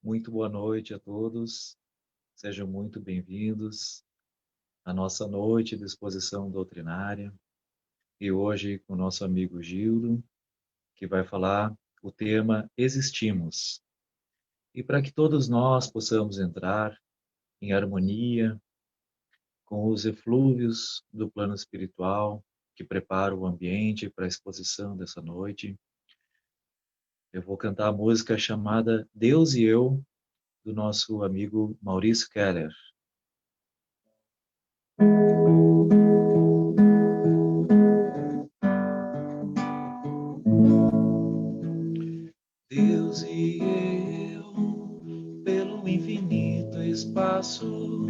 Muito boa noite a todos, sejam muito bem-vindos à nossa noite de exposição doutrinária e hoje com o nosso amigo Gildo, que vai falar o tema Existimos. E para que todos nós possamos entrar em harmonia com os eflúvios do plano espiritual que prepara o ambiente para a exposição dessa noite, eu vou cantar a música chamada Deus e Eu, do nosso amigo Maurício Keller. Deus e eu, pelo infinito espaço,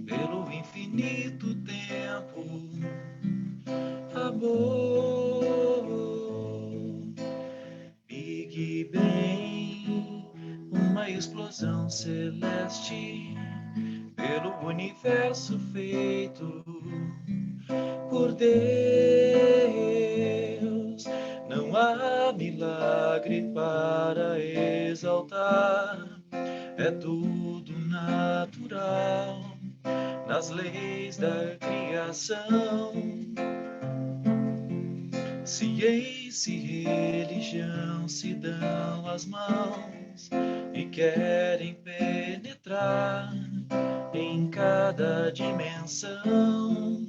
pelo infinito tempo, amor, Big Bang, uma explosão celeste, pelo universo feito por Deus. Não há milagre para exaltar, é tudo natural nas leis da criação. Ciência e religião se dão as mãos e querem penetrar em cada dimensão.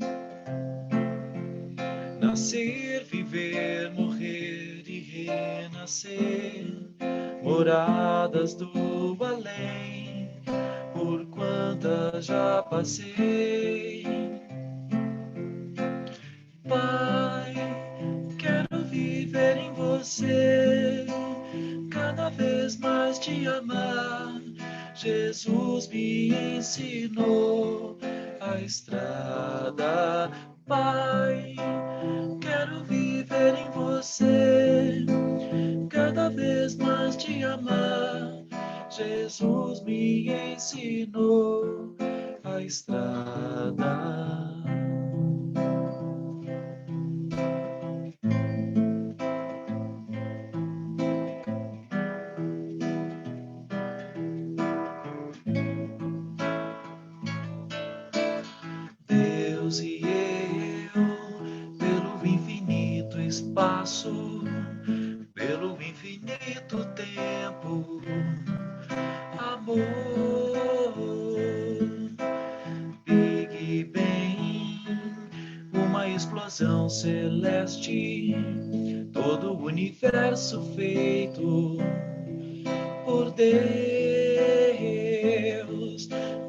Nascer, viver, morrer e renascer, moradas do além, por quantas já passei. Pai, quero viver em você, cada vez mais te amar. Jesus me ensinou a estrada. Pai, quero viver em você, cada vez mais te amar. Jesus me ensinou a estrada. Deus e eu, pelo infinito espaço, pelo infinito tempo, amor, Big Bang, uma explosão celeste, todo o universo feito por Deus.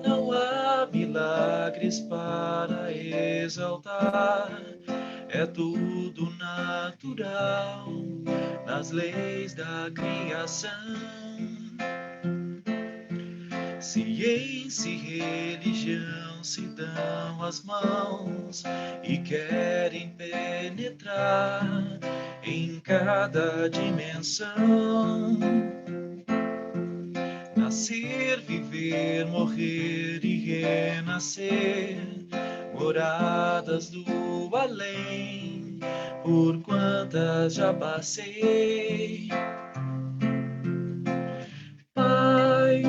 Não há milagres para exaltar, é tudo natural nas leis da criação. Ciência e religião se dão as mãos e querem penetrar em cada dimensão. Nascer, viver, morrer e renascer, moradas do além, por quantas já passei. Pai,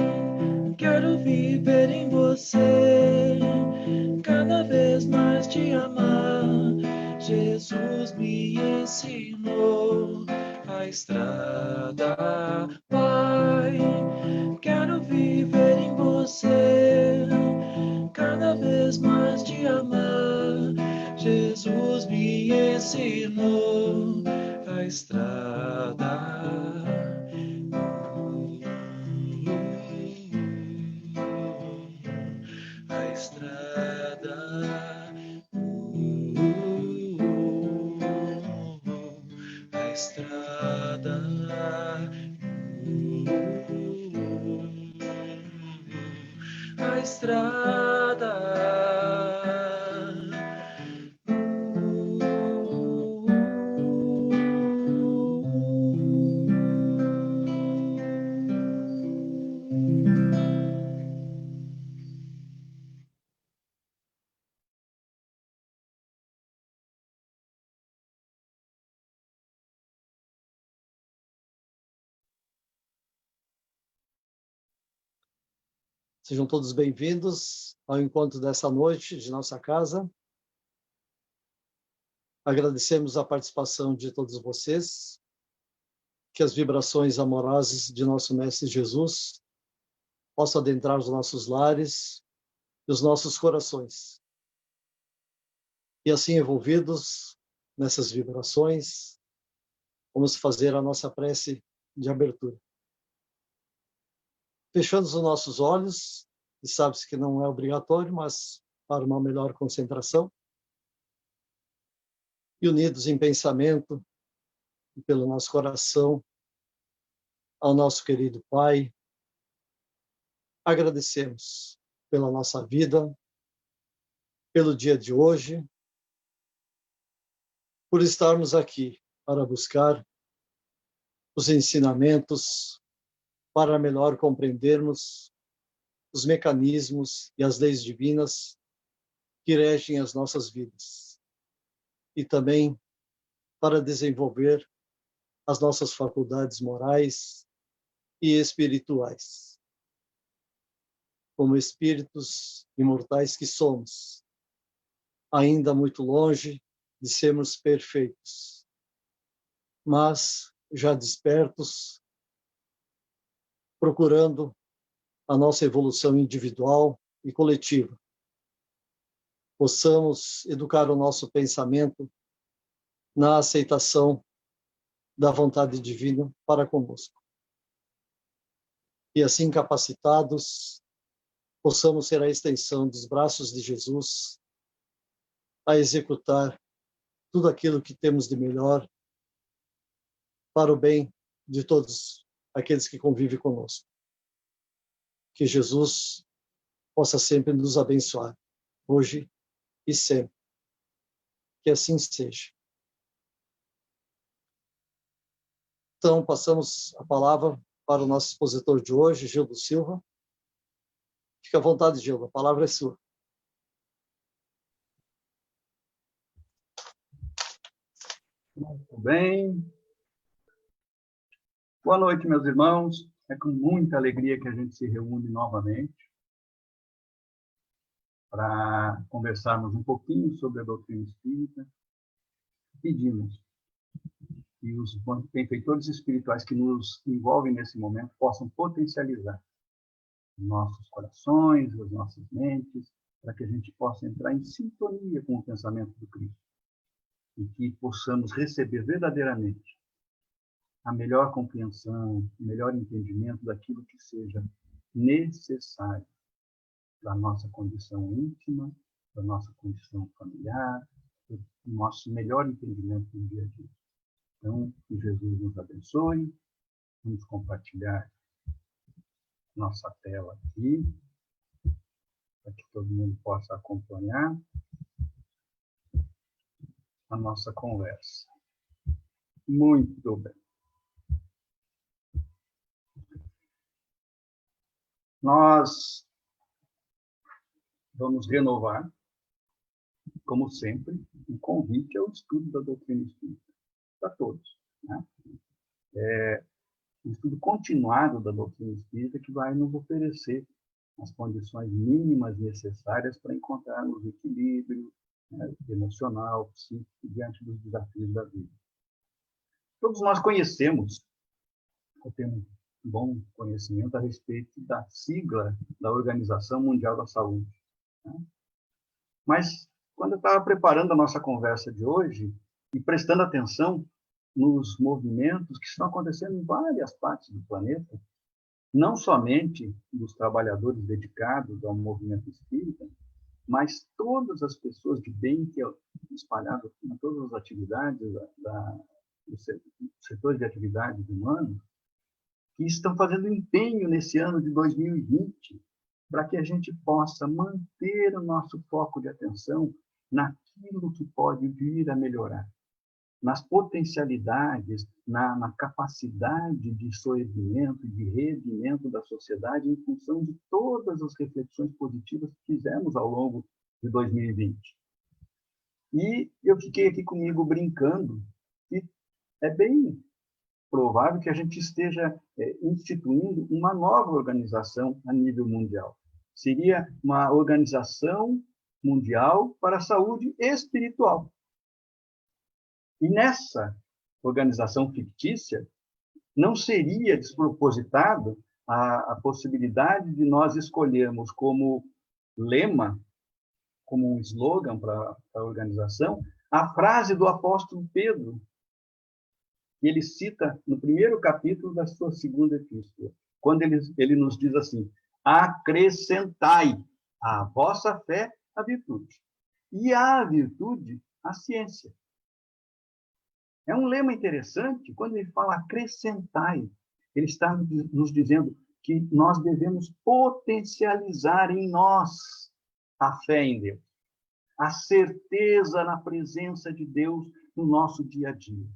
quero viver em você, cada vez mais te amar. Jesus me ensinou a estrada. Pai, quero viver em você, cada vez mais te amar. Jesus me ensinou a estrada. A estrada, a estrada, a estrada. Sejam todos bem-vindos ao encontro dessa noite de nossa casa. Agradecemos a participação de todos vocês, que as vibrações amorosas de nosso Mestre Jesus possam adentrar os nossos lares e os nossos corações. E assim, envolvidos nessas vibrações, vamos fazer a nossa prece de abertura. Fechando os nossos olhos, e sabe-se que não é obrigatório, mas para uma melhor concentração, e unidos em pensamento e pelo nosso coração ao nosso querido Pai, agradecemos pela nossa vida, pelo dia de hoje, por estarmos aqui para buscar os ensinamentos, para melhor compreendermos os mecanismos e as leis divinas que regem as nossas vidas. E também para desenvolver as nossas faculdades morais e espirituais. Como espíritos imortais que somos, ainda muito longe de sermos perfeitos, mas já despertos, procurando a nossa evolução individual e coletiva. Possamos educar o nosso pensamento na aceitação da vontade divina para conosco. E assim capacitados, possamos ser a extensão dos braços de Jesus a executar tudo aquilo que temos de melhor para o bem de todos aqueles que convivem conosco. Que Jesus possa sempre nos abençoar, hoje e sempre. Que assim seja. Então, passamos a palavra para o nosso expositor de hoje, Gildo Silva. Fique à vontade, Gildo, a palavra é sua. Muito bem. Boa noite, meus irmãos. É com muita alegria que a gente se reúne novamente para conversarmos um pouquinho sobre a doutrina espírita. Pedimos que os benfeitores espirituais que nos envolvem nesse momento possam potencializar os nossos corações, as nossas mentes, para que a gente possa entrar em sintonia com o pensamento do Cristo e que possamos receber verdadeiramente a melhor compreensão, o melhor entendimento daquilo que seja necessário para a nossa condição íntima, para a nossa condição familiar, para o nosso melhor entendimento do dia a dia. Então, que Jesus nos abençoe. Vamos compartilhar nossa tela aqui, para que todo mundo possa acompanhar a nossa conversa. Muito bem. Nós vamos renovar, como sempre, um convite ao estudo da doutrina espírita, para todos. Né? É um estudo continuado da doutrina espírita que vai nos oferecer as condições mínimas necessárias para encontrarmos equilíbrio, né, emocional, psíquico, diante dos desafios da vida. Todos nós conhecemos, ou temos um bom conhecimento a respeito da sigla da Organização Mundial da Saúde. Né? Mas, quando eu estava preparando a nossa conversa de hoje, e prestando atenção nos movimentos que estão acontecendo em várias partes do planeta, não somente dos trabalhadores dedicados ao movimento espírita, mas todas as pessoas de bem que espalhadas em todas as atividades do setor de atividades humanas, que estão fazendo empenho nesse ano de 2020 para que a gente possa manter o nosso foco de atenção naquilo que pode vir a melhorar, nas potencialidades, na capacidade de soerguimento, de reerguimento da sociedade em função de todas as reflexões positivas que fizemos ao longo de 2020. E eu fiquei aqui comigo brincando que é bem provável que a gente esteja instituindo uma nova organização a nível mundial. Seria uma organização mundial para a saúde espiritual. E nessa organização fictícia, não seria despropositado a possibilidade de nós escolhermos como lema, como um slogan para a organização, a frase do apóstolo Pedro, que ele cita no primeiro capítulo da sua segunda epístola, quando ele nos diz assim: acrescentai à vossa fé a virtude, e à virtude a ciência. É um lema interessante, quando ele fala acrescentai, ele está nos dizendo que nós devemos potencializar em nós a fé em Deus, a certeza na presença de Deus no nosso dia a dia,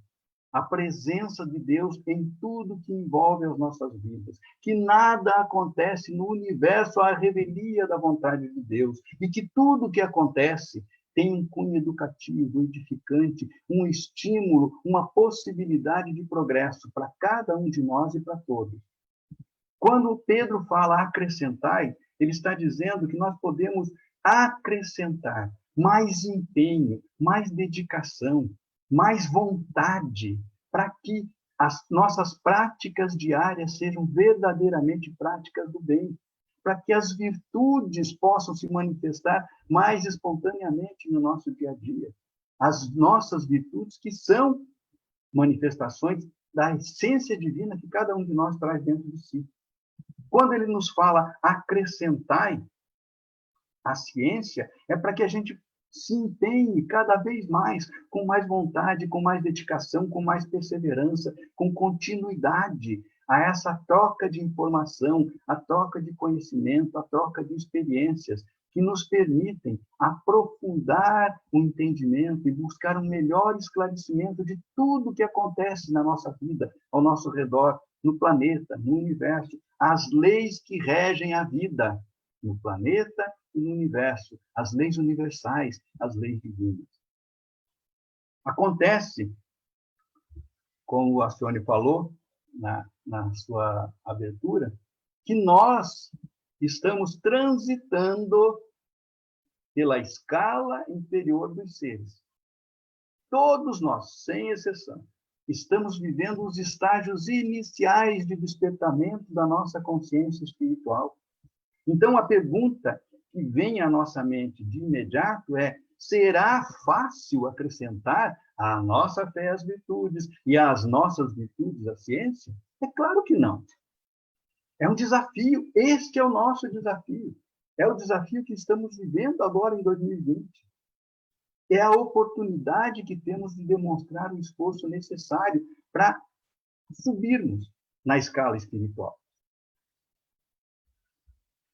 a presença de Deus em tudo que envolve as nossas vidas, que nada acontece no universo à revelia da vontade de Deus, e que tudo que acontece tem um cunho educativo, edificante, um estímulo, uma possibilidade de progresso para cada um de nós e para todos. Quando Pedro fala acrescentai, ele está dizendo que nós podemos acrescentar mais empenho, mais dedicação, mais vontade, para que as nossas práticas diárias sejam verdadeiramente práticas do bem, para que as virtudes possam se manifestar mais espontaneamente no nosso dia a dia. As nossas virtudes, que são manifestações da essência divina que cada um de nós traz dentro de si. Quando ele nos fala acrescentai a ciência, é para que a gente se empenhe cada vez mais, com mais vontade, com mais dedicação, com mais perseverança, com continuidade a essa troca de informação, a troca de conhecimento, a troca de experiências, que nos permitem aprofundar o entendimento e buscar um melhor esclarecimento de tudo que acontece na nossa vida, ao nosso redor, no planeta, no universo, as leis que regem a vida no planeta e no universo, as leis universais, as leis divinas. Acontece, como a Cione falou na sua abertura, que nós estamos transitando pela escala inferior dos seres. Todos nós, sem exceção, estamos vivendo os estágios iniciais de despertamento da nossa consciência espiritual. Então, a pergunta que vem à nossa mente de imediato é: será fácil acrescentar à nossa fé as virtudes e às nossas virtudes a ciência? É claro que não. É um desafio. Este é o nosso desafio. É o desafio que estamos vivendo agora em 2020. É a oportunidade que temos de demonstrar o esforço necessário para subirmos na escala espiritual.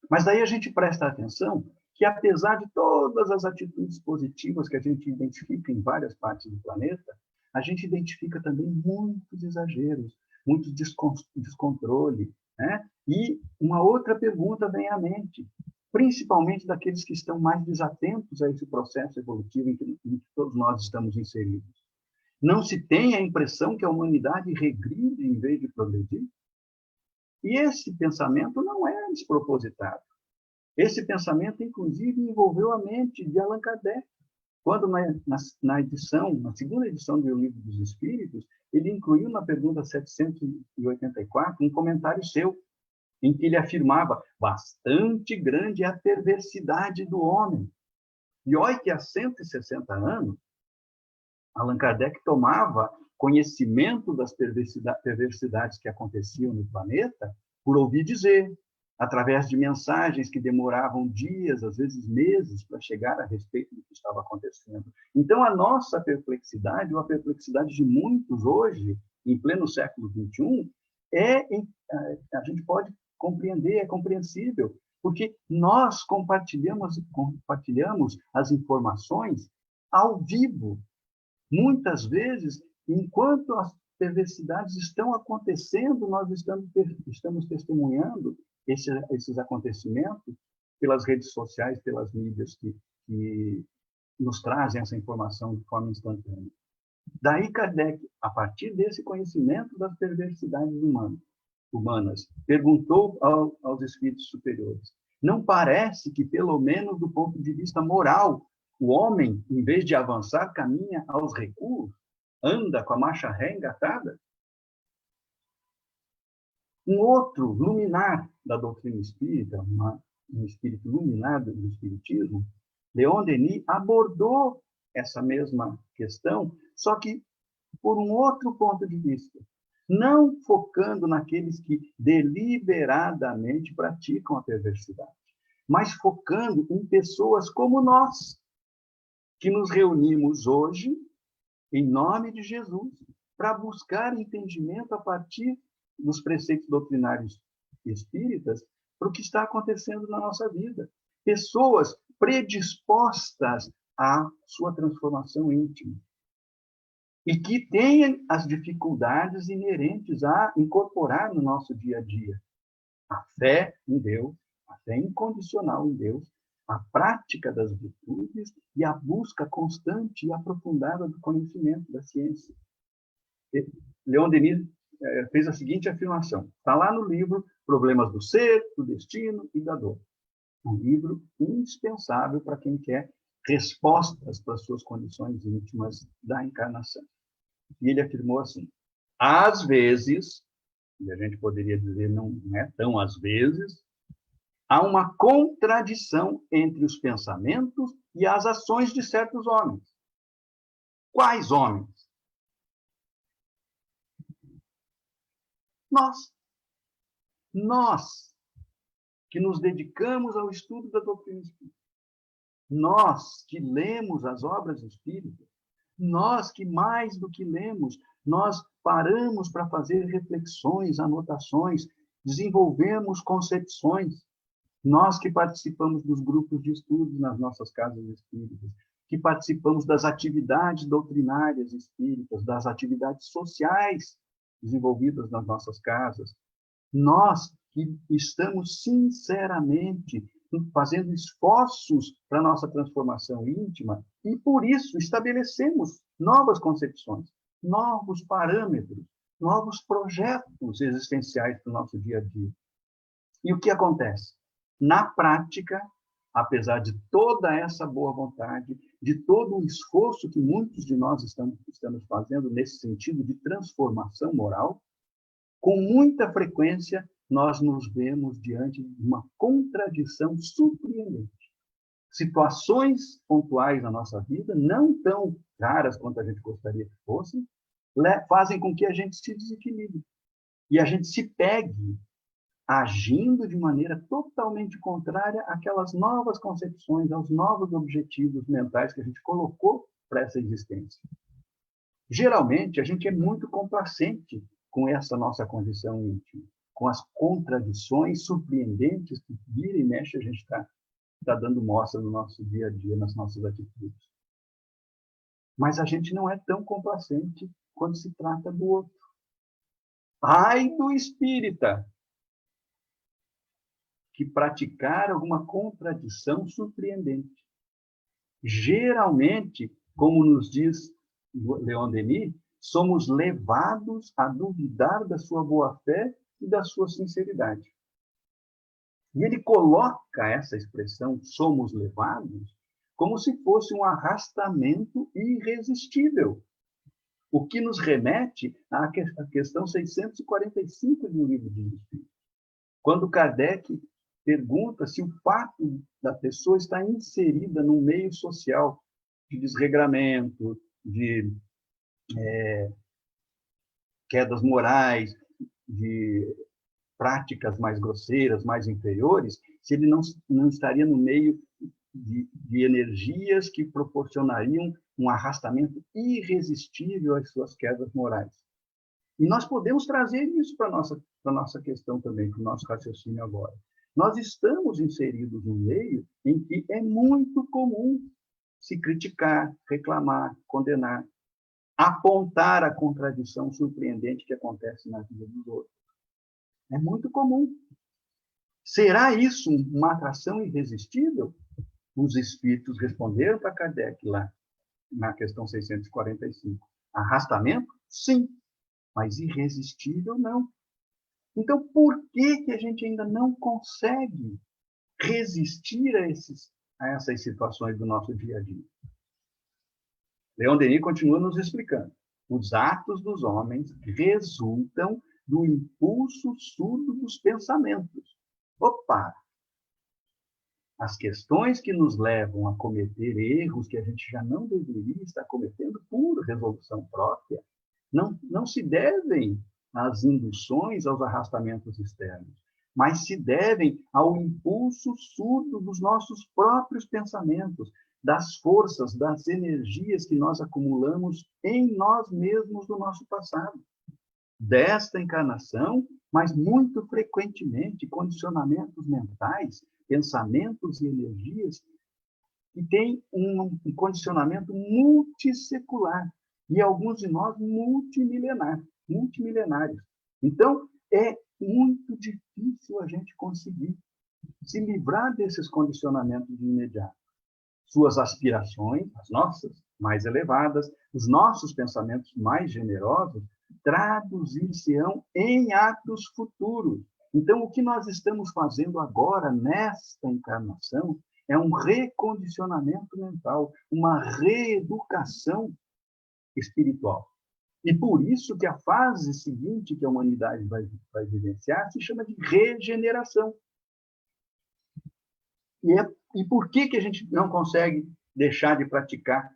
Mas daí a gente presta atenção que, apesar de todas as atitudes positivas que a gente identifica em várias partes do planeta, a gente identifica também muitos exageros, muito descontrole, né? E uma outra pergunta vem à mente, principalmente daqueles que estão mais desatentos a esse processo evolutivo em que todos nós estamos inseridos. Não se tem a impressão que a humanidade regride em vez de progredir? E esse pensamento não é despropositado. Esse pensamento, inclusive, envolveu a mente de Allan Kardec, quando na segunda edição do Livro dos Espíritos, ele incluiu na pergunta 784 um comentário seu, em que ele afirmava: bastante grande é a perversidade do homem. E olha que há 160 anos, Allan Kardec tomava conhecimento das perversidades que aconteciam no planeta por ouvir dizer, através de mensagens que demoravam dias, às vezes meses, para chegar a respeito do que estava acontecendo. Então, a nossa perplexidade, ou a perplexidade de muitos hoje, em pleno século XXI, a gente pode compreender, é compreensível, porque nós compartilhamos as informações ao vivo. Muitas vezes, enquanto as perversidades estão acontecendo, nós estamos testemunhando esses acontecimentos pelas redes sociais, pelas mídias que nos trazem essa informação de forma instantânea. Daí Kardec, a partir desse conhecimento das perversidades humanas, perguntou aos espíritos superiores: Não parece que, pelo menos do ponto de vista moral, o homem, em vez de avançar, caminha aos recuos, anda com a marcha ré engatada? Um outro luminar da doutrina espírita, um espírito iluminado do espiritismo, Leon Denis, abordou essa mesma questão, só que por um outro ponto de vista, não focando naqueles que deliberadamente praticam a perversidade, mas focando em pessoas como nós, que nos reunimos hoje, em nome de Jesus, para buscar entendimento a partir dos preceitos doutrinários espíritas para o que está acontecendo na nossa vida. Pessoas predispostas à sua transformação íntima e que têm as dificuldades inerentes a incorporar no nosso dia a dia a fé em Deus, a fé incondicional em Deus, a prática das virtudes e a busca constante e aprofundada do conhecimento da ciência. Leon Denis fez a seguinte afirmação, está lá no livro Problemas do Ser, do Destino e da Dor. Um livro indispensável para quem quer respostas para as suas condições íntimas da encarnação. E ele afirmou assim, às vezes, e a gente poderia dizer não é tão às vezes, há uma contradição entre os pensamentos e as ações de certos homens. Quais homens? Nós, que nos dedicamos ao estudo da doutrina espírita, nós que lemos as obras espíritas, nós que mais do que lemos, nós paramos para fazer reflexões, anotações, desenvolvemos concepções, nós que participamos dos grupos de estudos nas nossas casas espíritas, que participamos das atividades doutrinárias espíritas, das atividades sociais desenvolvidas nas nossas casas, nós que estamos sinceramente fazendo esforços para a nossa transformação íntima e, por isso, estabelecemos novas concepções, novos parâmetros, novos projetos existenciais para o nosso dia a dia. E o que acontece? Na prática, apesar de toda essa boa vontade, de todo o esforço que muitos de nós estamos fazendo nesse sentido de transformação moral, com muita frequência nós nos vemos diante de uma contradição surpreendente. Situações pontuais na nossa vida, não tão raras quanto a gente gostaria que fossem, fazem com que a gente se desequilibre. E a gente se pegue agindo de maneira totalmente contrária àquelas novas concepções, aos novos objetivos mentais que a gente colocou para essa existência. Geralmente, a gente é muito complacente com essa nossa condição íntima, com as contradições surpreendentes que vira e mexe a gente está dando mostra no nosso dia a dia, nas nossas atitudes. Mas a gente não é tão complacente quando se trata do outro. Ai do espírita que praticar alguma contradição surpreendente. Geralmente, como nos diz Leon Denis, somos levados a duvidar da sua boa-fé e da sua sinceridade. E ele coloca essa expressão, somos levados, como se fosse um arrastamento irresistível, o que nos remete à questão 645 do Livro dos Espíritos. Quando Kardec pergunta se o fato da pessoa estar inserida num meio social de desregramento, de quedas morais, de práticas mais grosseiras, mais inferiores, se ele não estaria no meio de energias que proporcionariam um arrastamento irresistível às suas quedas morais. E nós podemos trazer isso para a nossa questão também, para o nosso raciocínio agora. Nós estamos inseridos num meio em que é muito comum se criticar, reclamar, condenar, apontar a contradição surpreendente que acontece na vida dos outros. É muito comum. Será isso uma atração irresistível? Os espíritos responderam para Kardec lá, na questão 645. Arrastamento? Sim, mas irresistível não. Então, por que a gente ainda não consegue resistir a essas situações do nosso dia a dia. Leon Denis continua nos explicando. Os atos dos homens resultam do impulso surdo dos pensamentos. Opa! As questões que nos levam a cometer erros que a gente já não deveria estar cometendo por resolução própria, não se devem às induções, aos arrastamentos externos, mas se devem ao impulso surdo dos nossos próprios pensamentos, das forças, das energias que nós acumulamos em nós mesmos no nosso passado. Desta encarnação, mas muito frequentemente condicionamentos mentais, pensamentos e energias que têm um condicionamento multissecular e alguns de nós multimilenários. Então, é muito difícil a gente conseguir se livrar desses condicionamentos de imediato. Suas aspirações, as nossas, mais elevadas, os nossos pensamentos mais generosos, traduzir-se-ão em atos futuros. Então, o que nós estamos fazendo agora, nesta encarnação, é um recondicionamento mental, uma reeducação espiritual. E por isso que a fase seguinte que a humanidade vai vivenciar se chama de regeneração. E por que a gente não consegue deixar de praticar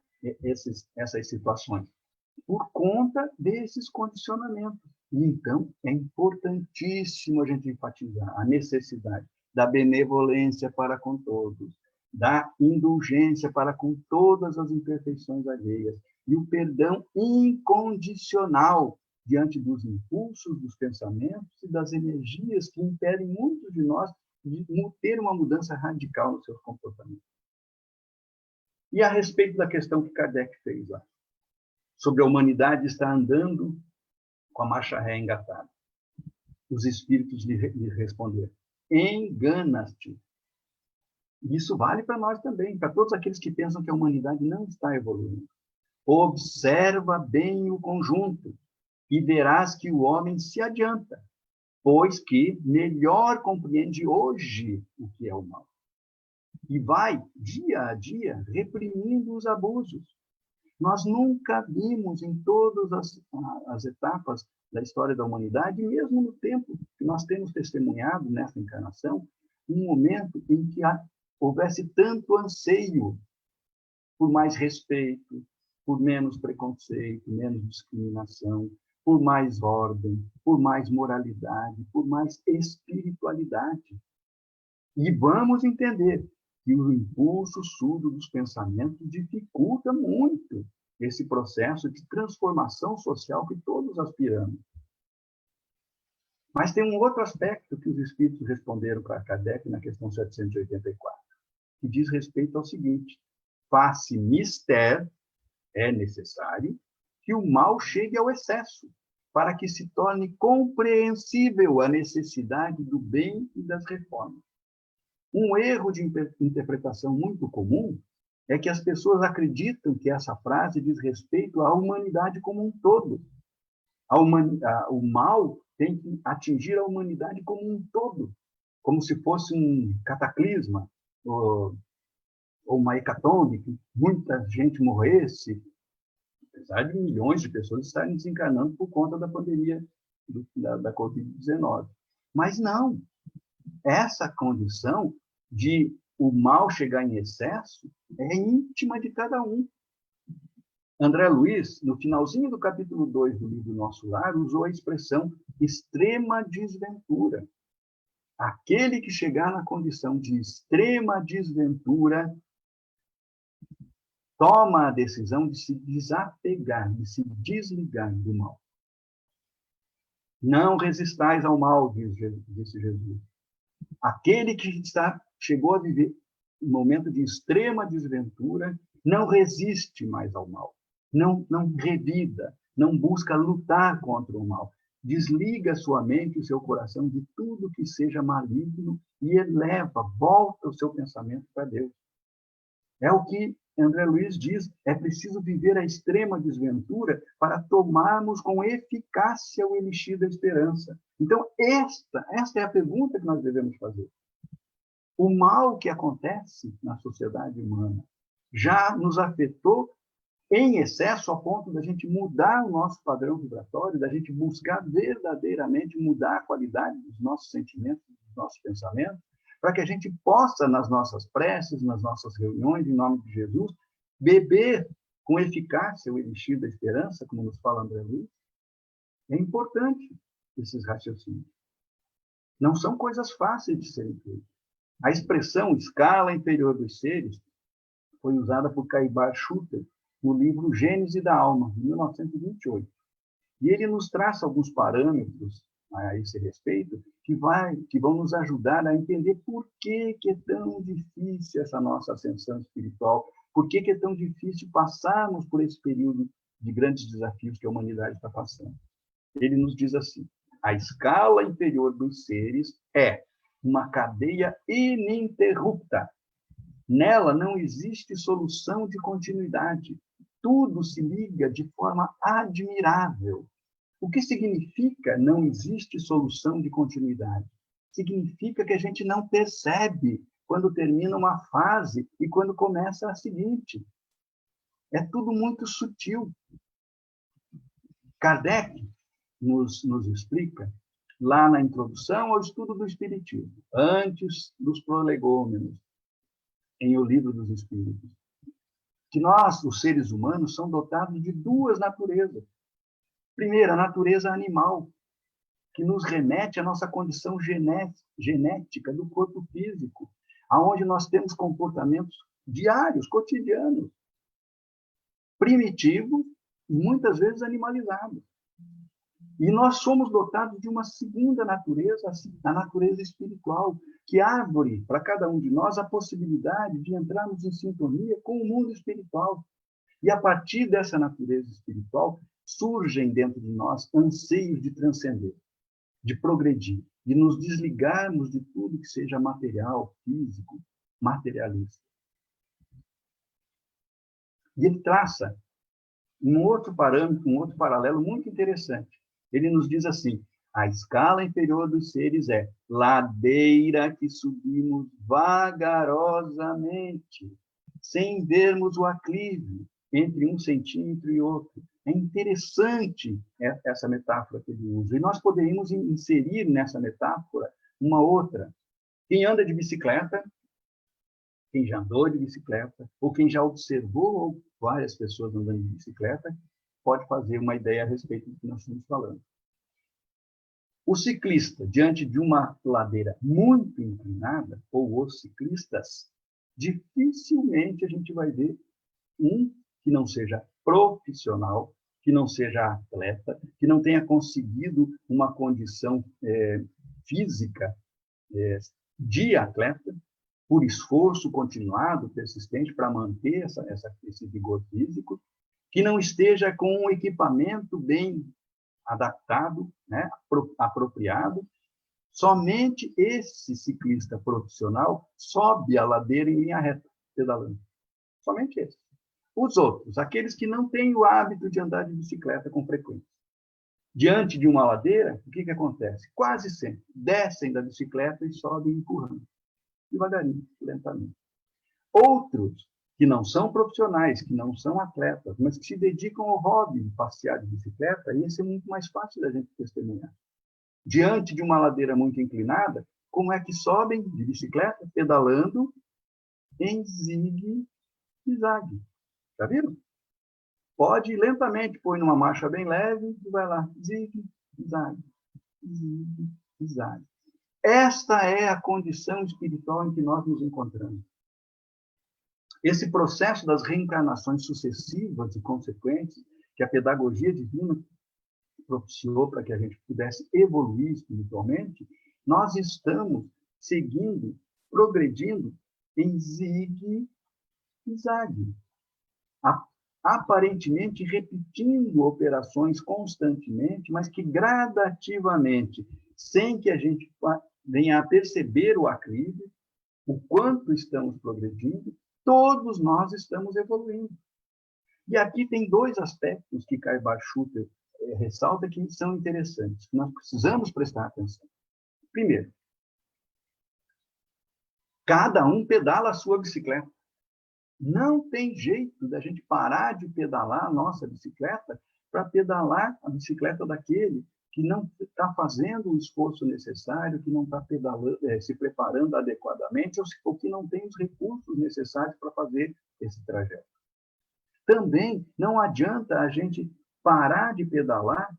essas situações? Por conta desses condicionamentos. E, então, é importantíssimo a gente enfatizar a necessidade da benevolência para com todos, da indulgência para com todas as imperfeições alheias, e o perdão incondicional diante dos impulsos, dos pensamentos e das energias que impedem muitos de nós de ter uma mudança radical no seu comportamento. E a respeito da questão que Kardec fez lá, sobre a humanidade estar andando com a marcha ré engatada. Os espíritos lhe responderam: engana-te. Isso vale para nós também, para todos aqueles que pensam que a humanidade não está evoluindo. Observa bem o conjunto e verás que o homem se adianta, pois que melhor compreende hoje o que é o mal. E vai, dia a dia, reprimindo os abusos. Nós nunca vimos em todas as etapas da história da humanidade, mesmo no tempo que nós temos testemunhado nessa encarnação, um momento em que houvesse tanto anseio por mais respeito, por menos preconceito, menos discriminação, por mais ordem, por mais moralidade, por mais espiritualidade. E vamos entender que o impulso surdo dos pensamentos dificulta muito esse processo de transformação social que todos aspiramos. Mas tem um outro aspecto que os espíritos responderam para Kardec na questão 784, que diz respeito ao seguinte: faz-se mister, é necessário, que o mal chegue ao excesso, para que se torne compreensível a necessidade do bem e das reformas. Um erro de interpretação muito comum é que as pessoas acreditam que essa frase diz respeito à humanidade como um todo. O mal tem que atingir a humanidade como um todo, como se fosse um cataclisma ou uma hecatombe, que muita gente morresse, apesar de milhões de pessoas estarem desencarnando por conta da pandemia da Covid-19. Mas não, essa condição de o mal chegar em excesso é íntima de cada um. André Luiz, no finalzinho do capítulo 2 do livro Nosso Lar, usou a expressão extrema desventura. Aquele que chegar na condição de extrema desventura toma a decisão de se desapegar, de se desligar do mal. Não resistais ao mal, disse Jesus. Aquele que chegou a viver um momento de extrema desventura não resiste mais ao mal, não revida, não busca lutar contra o mal. Desliga sua mente e seu coração de tudo que seja maligno e volta o seu pensamento para Deus. É o que André Luiz diz: é preciso viver a extrema desventura para tomarmos com eficácia o elixir da esperança. Então, esta é a pergunta que nós devemos fazer. O mal que acontece na sociedade humana já nos afetou em excesso a ponto da gente mudar o nosso padrão vibratório, da gente buscar verdadeiramente mudar a qualidade dos nossos sentimentos, dos nossos pensamentos, para que a gente possa, nas nossas preces, nas nossas reuniões, em nome de Jesus, beber com eficácia o elixir da esperança, como nos fala André Luiz. É importante esses raciocínios. Não são coisas fáceis de serem feitas. A expressão escala inferior dos seres foi usada por Caibar Schutter no livro Gênese da Alma, de 1928. E ele nos traça alguns parâmetros a esse respeito que vão nos ajudar a entender por que é tão difícil essa nossa ascensão espiritual, por que é tão difícil passarmos por esse período de grandes desafios que a humanidade está passando. Ele nos diz assim: a escala inferior dos seres é uma cadeia ininterrupta. Nela não existe solução de continuidade. Tudo se liga de forma admirável. O que significa não existe solução de continuidade? Significa que a gente não percebe quando termina uma fase e quando começa a seguinte. É tudo muito sutil. Kardec nos explica, lá na introdução ao estudo do Espiritismo, antes dos prolegômenos, em O Livro dos Espíritos, que nós, os seres humanos, somos dotados de duas naturezas. Primeiro, a natureza animal, que nos remete à nossa condição genética do corpo físico, aonde nós temos comportamentos diários, cotidianos, primitivos e muitas vezes animalizados. E nós somos dotados de uma segunda natureza, a natureza espiritual, que abre para cada um de nós a possibilidade de entrarmos em sintonia com o mundo espiritual. E a partir dessa natureza espiritual, surgem dentro de nós anseios de transcender, de progredir, de nos desligarmos de tudo que seja material, físico, materialista. E ele traça um outro parâmetro, um outro paralelo muito interessante. Ele nos diz assim: a escala inferior dos seres é ladeira que subimos vagarosamente, sem vermos o aclive entre um centímetro e outro. É interessante essa metáfora que ele usa. E nós poderíamos inserir nessa metáfora uma outra. Quem anda de bicicleta, quem já andou de bicicleta, ou quem já observou várias pessoas andando de bicicleta, pode fazer uma ideia a respeito do que nós estamos falando. O ciclista, diante de uma ladeira muito inclinada, ou os ciclistas, dificilmente a gente vai ver um que não seja profissional, que não seja atleta, que não tenha conseguido uma condição física de atleta, por esforço continuado, persistente, para manter esse vigor físico, que não esteja com um equipamento bem adaptado, né, apropriado. Somente esse ciclista profissional sobe a ladeira em linha reta, pedalando. Somente esse. Os outros, aqueles que não têm o hábito de andar de bicicleta com frequência, diante de uma ladeira, o que acontece? Quase sempre descem da bicicleta e sobem empurrando, devagarinho, lentamente. Outros que não são profissionais, que não são atletas, mas que se dedicam ao hobby de passear de bicicleta, e esse é muito mais fácil da gente testemunhar. Diante de uma ladeira muito inclinada, como é que sobem de bicicleta? Pedalando em zigue-zague. Já viram? Pode ir lentamente, põe numa marcha bem leve e vai lá. Zigue-zague, zigue-zague. Esta é a condição espiritual em que nós nos encontramos. Esse processo das reencarnações sucessivas e consequentes que a pedagogia divina propiciou para que a gente pudesse evoluir espiritualmente, nós estamos seguindo, progredindo em zigue-zague, aparentemente repetindo operações constantemente, mas que gradativamente, sem que a gente venha a perceber o aclive, o quanto estamos progredindo, todos nós estamos evoluindo. E aqui tem dois aspectos que Caibar Schutter ressalta que são interessantes, que nós precisamos prestar atenção. Primeiro, Cada um pedala a sua bicicleta. Não tem jeito da gente parar de pedalar a nossa bicicleta para pedalar a bicicleta daquele que não está fazendo o esforço necessário, que não está se preparando adequadamente, ou que não tem os recursos necessários para fazer esse trajeto. Também não adianta a gente parar de pedalar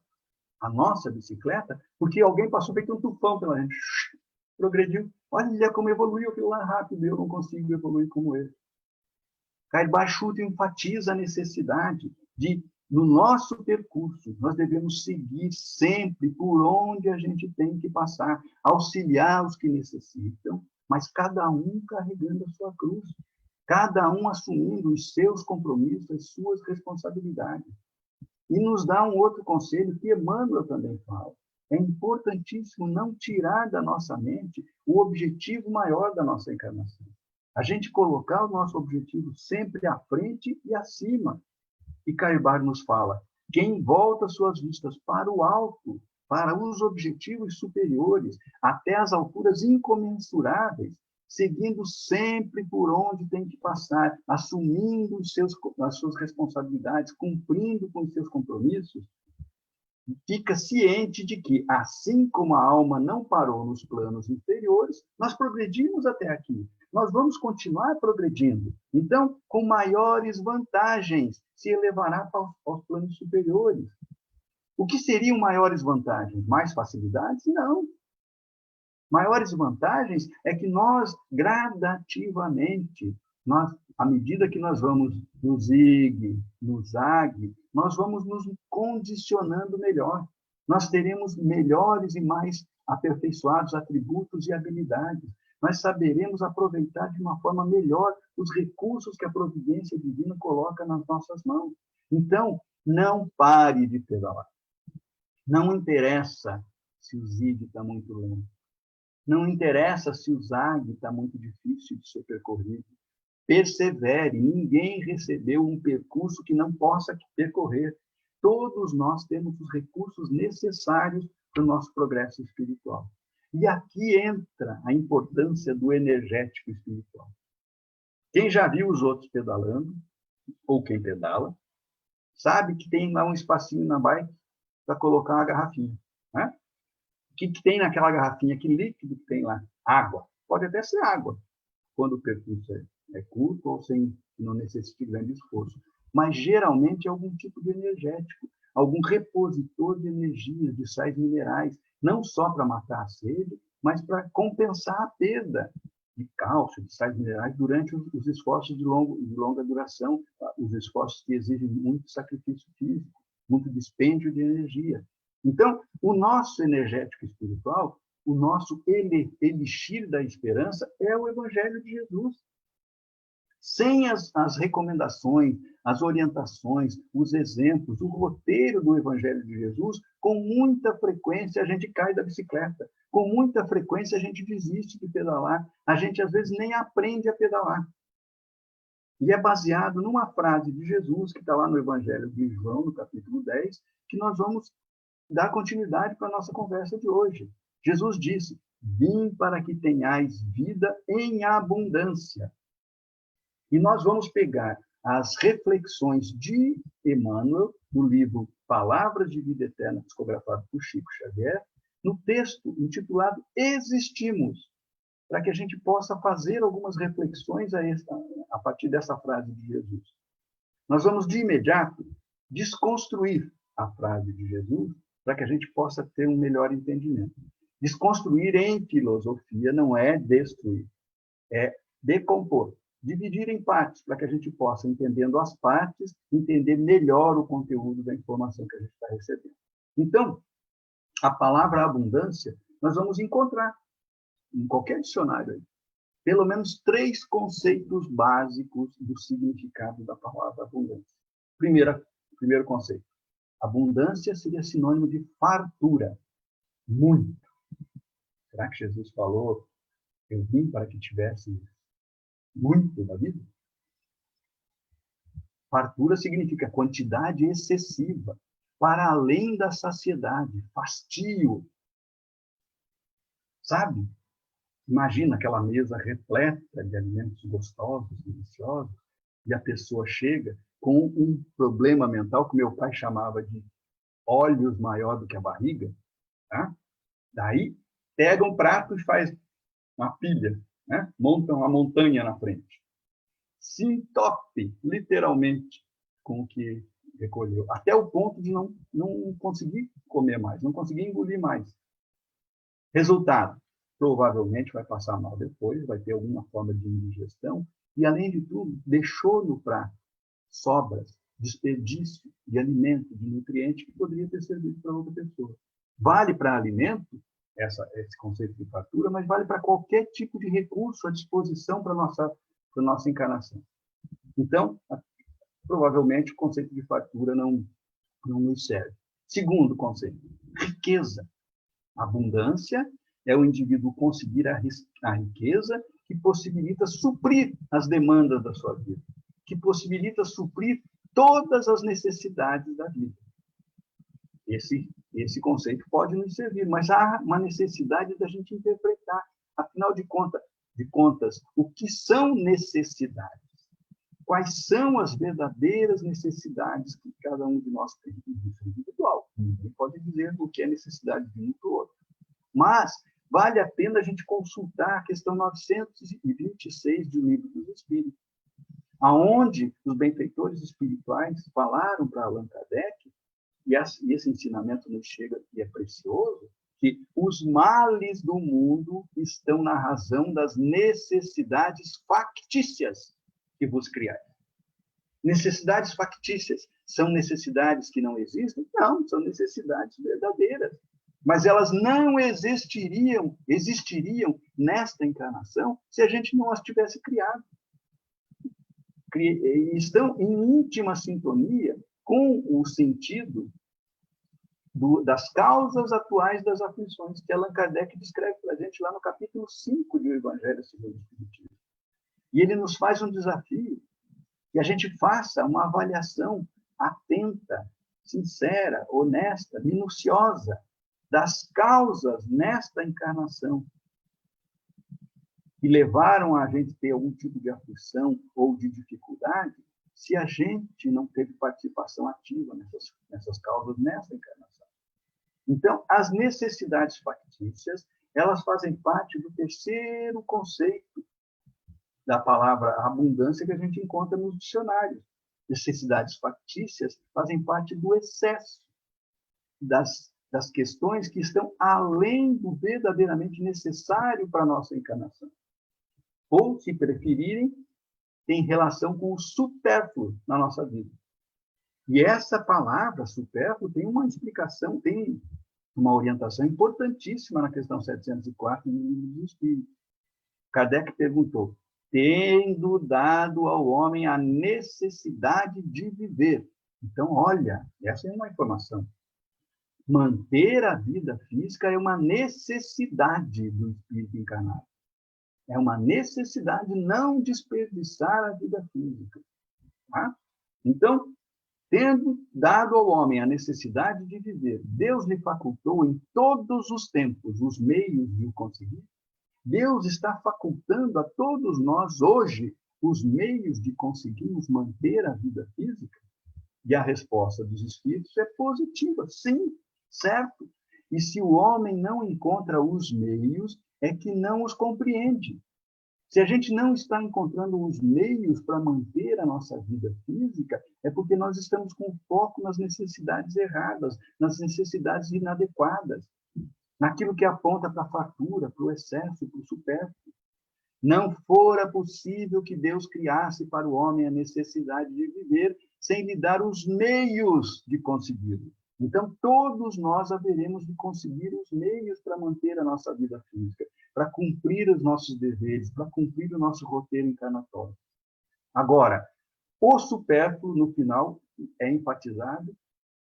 a nossa bicicleta porque alguém passou feito um tufão pela gente, progrediu. Olha como evoluiu aquilo lá rápido, eu não consigo evoluir como ele. Cair Baixuto enfatiza a necessidade de, no nosso percurso, nós devemos seguir sempre por onde a gente tem que passar, auxiliar os que necessitam, mas cada um carregando a sua cruz, cada um assumindo os seus compromissos, as suas responsabilidades. E nos dá um outro conselho que Emmanuel também fala. É importantíssimo não tirar da nossa mente o objetivo maior da nossa encarnação. A gente colocar o nosso objetivo sempre à frente e acima. E Caibar nos fala, quem volta suas vistas para o alto, para os objetivos superiores, até as alturas incomensuráveis, seguindo sempre por onde tem que passar, assumindo as suas responsabilidades, cumprindo com os seus compromissos, fica ciente de que, assim como a alma não parou nos planos inferiores, nós progredimos até aqui. Nós vamos continuar progredindo. Então, com maiores vantagens, se elevará aos planos superiores. O que seriam maiores vantagens? Mais facilidades? Não. Maiores vantagens é que nós, gradativamente, à medida que nós vamos no ZIG, no ZAG, nós vamos nos condicionando melhor. Nós teremos melhores e mais aperfeiçoados atributos e habilidades. Nós saberemos aproveitar de uma forma melhor os recursos que a providência divina coloca nas nossas mãos. Então, não pare de pedalar. Não interessa se o ZIG está muito lento. Não interessa se o ZAG está muito difícil de ser percorrido. Persevere, ninguém recebeu um percurso que não possa percorrer. Todos nós temos os recursos necessários para o nosso progresso espiritual. E aqui entra a importância do energético espiritual. Quem já viu os outros pedalando, ou quem pedala, sabe que tem lá um espacinho na bike para colocar uma garrafinha, né? O que tem naquela garrafinha? Que líquido que tem lá? Água. Pode até ser água, quando o percurso é curto ou não necessita de grande esforço. Mas, geralmente, é algum tipo de energético, algum repositor de energia, de sais minerais, não só para matar a sede, mas para compensar a perda de cálcio, de sais minerais, durante os esforços de longa duração, os esforços que exigem muito sacrifício físico, muito dispêndio de energia. Então, o nosso energético espiritual, o nosso elixir da esperança é o Evangelho de Jesus. Sem as recomendações, as orientações, os exemplos, o roteiro do Evangelho de Jesus, com muita frequência a gente cai da bicicleta, com muita frequência a gente desiste de pedalar, a gente às vezes nem aprende a pedalar. E é baseado numa frase de Jesus, que está lá no Evangelho de João, no capítulo 10, que nós vamos dar continuidade para a nossa conversa de hoje. Jesus disse, vim para que tenhais vida em abundância. E nós vamos pegar as reflexões de Emmanuel, no livro Palavras de Vida Eterna, psicografado por Chico Xavier, no texto intitulado Existimos, para que a gente possa fazer algumas reflexões a partir dessa frase de Jesus. Nós vamos, de imediato, desconstruir a frase de Jesus para que a gente possa ter um melhor entendimento. Desconstruir em filosofia não é destruir, é decompor. Dividir em partes, para que a gente possa, entendendo as partes, entender melhor o conteúdo da informação que a gente está recebendo. Então, a palavra abundância, nós vamos encontrar em qualquer dicionário aí, pelo menos 3 conceitos básicos do significado da palavra abundância. Primeiro conceito. Abundância seria sinônimo de fartura. Muito. Será que Jesus falou, eu vim para que tivesse muito da vida? Fartura significa quantidade excessiva, para além da saciedade, fastio. Sabe? Imagina aquela mesa repleta de alimentos gostosos, deliciosos, e a pessoa chega com um problema mental que meu pai chamava de olhos maior do que a barriga, tá? Daí pega um prato e faz uma pilha, né? Monta uma montanha na frente. Se entope, literalmente, com o que recolheu, até o ponto de não conseguir comer mais, não conseguir engolir mais. Resultado, provavelmente vai passar mal depois, vai ter alguma forma de indigestão, e, além de tudo, deixou no prato sobras, desperdício de alimento, de nutriente que poderia ter servido para outra pessoa. Vale para alimento, esse conceito de fartura, mas vale para qualquer tipo de recurso à disposição para a nossa encarnação. Então, provavelmente, o conceito de fartura não nos serve. Segundo conceito, riqueza. Abundância é o indivíduo conseguir a riqueza que possibilita suprir as demandas da sua vida, que possibilita suprir todas as necessidades da vida. Esse conceito pode nos servir, mas há uma necessidade da gente interpretar. Afinal de contas, o que são necessidades? Quais são as verdadeiras necessidades que cada um de nós tem? Isso é individual. Ninguém pode dizer o que é necessidade de um para o outro. Mas vale a pena a gente consultar a questão 926 do Livro dos Espíritos, aonde os benfeitores espirituais falaram para Allan Kardec, e esse ensinamento nos chega e é precioso, que os males do mundo estão na razão das necessidades factícias que vos criais. Necessidades factícias são necessidades que não existem? Não, são necessidades verdadeiras. Mas elas não existiriam nesta encarnação se a gente não as tivesse criado. Estão em íntima sintonia com o sentido das causas atuais das aflições, que Allan Kardec descreve para a gente lá no capítulo 5 do Evangelho segundo o Espiritismo. E ele nos faz um desafio, que a gente faça uma avaliação atenta, sincera, honesta, minuciosa, das causas nesta encarnação que levaram a gente a ter algum tipo de aflição ou de dificuldade, se a gente não teve participação ativa nessas causas nessa encarnação. Então, as necessidades factícias, elas fazem parte do terceiro conceito da palavra abundância que a gente encontra nos dicionários. Necessidades factícias fazem parte do excesso das questões que estão além do verdadeiramente necessário para a nossa encarnação. Ou, se preferirem, tem relação com o supérfluo na nossa vida. E essa palavra, supérfluo, tem uma explicação, tem uma orientação importantíssima na questão 704 do Livro dos Espíritos. Kardec perguntou, tendo dado ao homem a necessidade de viver. Então, olha, essa é uma informação. Manter a vida física é uma necessidade do espírito encarnado. É uma necessidade não desperdiçar a vida física. Tá? Então, tendo dado ao homem a necessidade de viver, Deus lhe facultou em todos os tempos os meios de o conseguir. Deus está facultando a todos nós hoje os meios de conseguirmos manter a vida física. E a resposta dos espíritos é positiva, sim, certo. E se o homem não encontra os meios, é que não os compreende. Se a gente não está encontrando os meios para manter a nossa vida física, é porque nós estamos com foco nas necessidades erradas, nas necessidades inadequadas, naquilo que aponta para a fartura, para o excesso, para o supérfluo. Não fora possível que Deus criasse para o homem a necessidade de viver sem lhe dar os meios de consegui-lo. Então, todos nós haveremos de conseguir os meios para manter a nossa vida física, para cumprir os nossos deveres, para cumprir o nosso roteiro encarnatório. Agora, o supérfluo, no final, é enfatizado,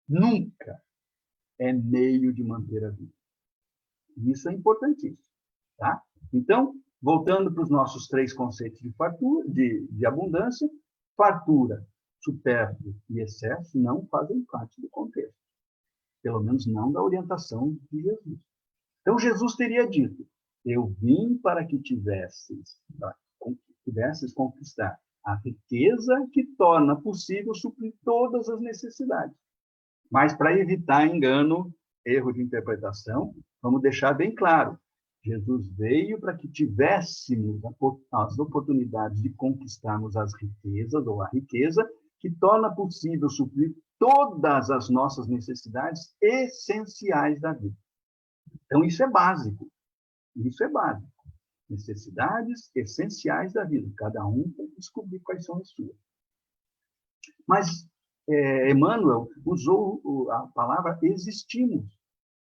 nunca é meio de manter a vida. Isso é importantíssimo. Tá? Então, voltando para os nossos três conceitos de fartura, de abundância, fartura, supérfluo e excesso não fazem parte do contexto. Pelo menos não da orientação de Jesus. Então, Jesus teria dito, Eu vim para que pudesses conquistar a riqueza que torna possível suprir todas as necessidades. Mas, para evitar engano, erro de interpretação, vamos deixar bem claro. Jesus veio para que tivéssemos as oportunidades de conquistarmos as riquezas, ou a riqueza, que torna possível suprir todas as nossas necessidades essenciais da vida. Então, isso é básico. Isso é básico. Necessidades essenciais da vida. Cada um tem que descobrir quais são as suas. Mas Emmanuel usou a palavra existimos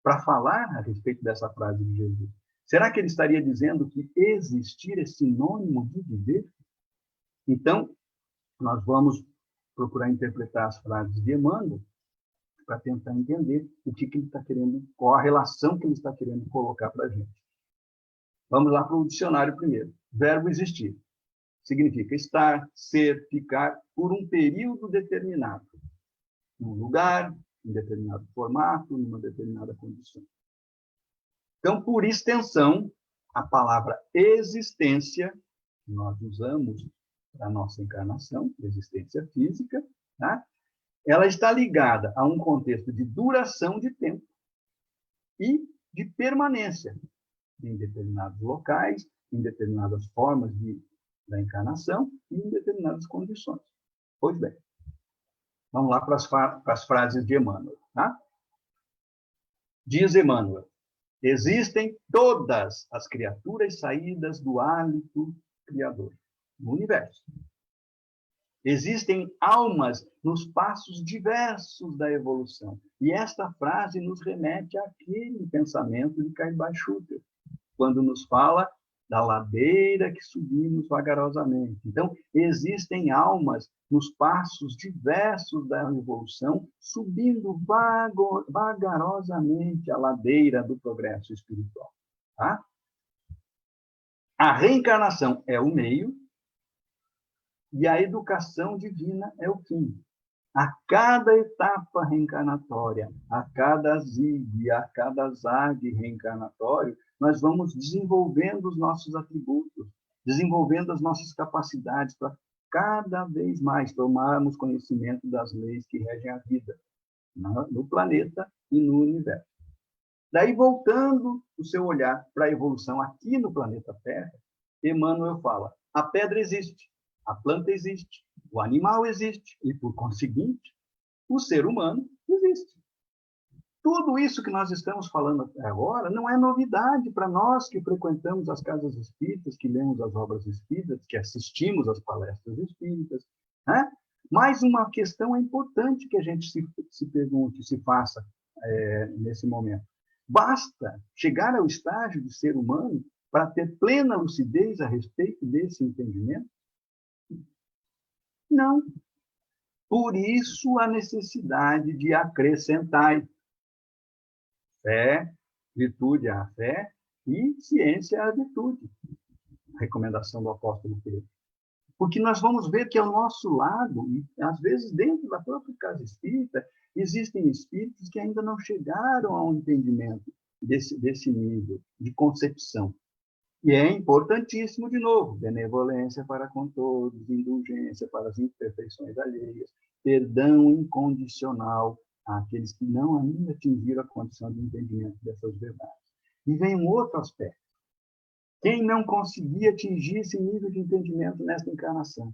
para falar a respeito dessa frase de Jesus. Será que ele estaria dizendo que existir é sinônimo de viver? Então, nós vamos procurar interpretar as frases de Emmanuel para tentar entender o que ele está querendo, qual a relação que ele está querendo colocar para a gente. Vamos lá para o dicionário primeiro. Verbo existir significa estar, ser, ficar por um período determinado, num lugar, em determinado formato, numa determinada condição. Então, por extensão, a palavra existência, que nós usamos para a nossa encarnação, existência física, tá? Ela está ligada a um contexto de duração de tempo e de permanência em determinados locais, em determinadas formas da encarnação e em determinadas condições. Pois bem, vamos lá para as frases de Emmanuel. Tá? Diz Emmanuel, existem todas as criaturas saídas do hálito criador no universo. Existem almas nos passos diversos da evolução. E esta frase nos remete àquele pensamento de Caibá Schutter, quando nos fala da ladeira que subimos vagarosamente. Então, existem almas nos passos diversos da evolução, subindo vagarosamente a ladeira do progresso espiritual. Tá? A reencarnação é o meio e a educação divina é o fim. A cada etapa reencarnatória, a cada zig, a cada zag reencarnatório, nós vamos desenvolvendo os nossos atributos, desenvolvendo as nossas capacidades para cada vez mais tomarmos conhecimento das leis que regem a vida no planeta e no universo. Daí, voltando o seu olhar para a evolução aqui no planeta Terra, Emmanuel fala, a pedra existe, a planta existe, o animal existe e, por conseguinte, o ser humano existe. Tudo isso que nós estamos falando agora não é novidade para nós que frequentamos as casas espíritas, que lemos as obras espíritas, que assistimos às palestras espíritas. Né? Mas uma questão é importante que a gente se pergunte, se faça nesse momento. Basta chegar ao estágio de ser humano para ter plena lucidez a respeito desse entendimento? Não. Por isso a necessidade de acrescentar fé, virtude à fé e ciência à virtude. A recomendação do apóstolo Pedro. Porque nós vamos ver que ao nosso lado, e às vezes dentro da própria casa espírita, existem espíritos que ainda não chegaram ao entendimento desse nível de concepção. E é importantíssimo, de novo, benevolência para com todos, indulgência para as imperfeições alheias, perdão incondicional àqueles que não ainda atingiram a condição de entendimento dessas verdades. E vem um outro aspecto. Quem não conseguir atingir esse nível de entendimento nesta encarnação,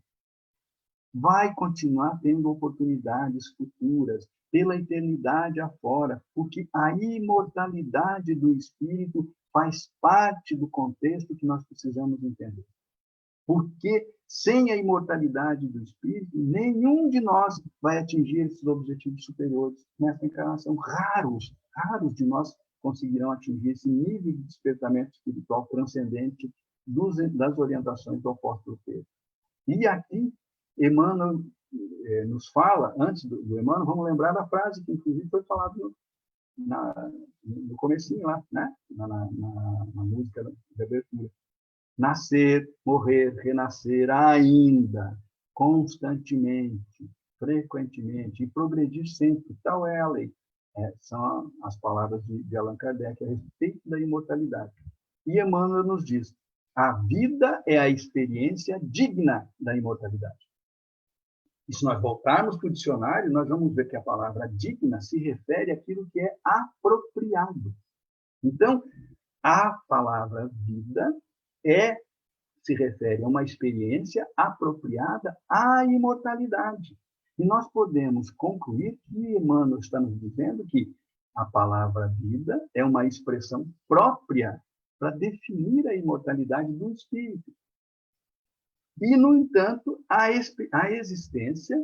vai continuar tendo oportunidades futuras, pela eternidade afora, porque a imortalidade do espírito faz parte do contexto que nós precisamos entender. Porque sem a imortalidade do espírito, nenhum de nós vai atingir esses objetivos superiores nessa encarnação. Raros de nós conseguirão atingir esse nível de despertamento espiritual transcendente das orientações do apóstolo Pedro. E aqui, Emmanuel nos fala, antes do Emmanuel, vamos lembrar da frase que, inclusive, foi falada no comecinho lá, né? na música da abertura. Nascer, morrer, renascer ainda, constantemente, frequentemente, e progredir sempre, tal é a lei. São as palavras de Allan Kardec a respeito da imortalidade. E Emmanuel nos diz, a vida é a experiência digna da imortalidade. E se nós voltarmos para o dicionário, nós vamos ver que a palavra digna se refere àquilo que é apropriado. Então, a palavra vida se refere a uma experiência apropriada à imortalidade. E nós podemos concluir que Emmanuel está nos dizendo que a palavra vida é uma expressão própria para definir a imortalidade do espírito. E, no entanto, a existência,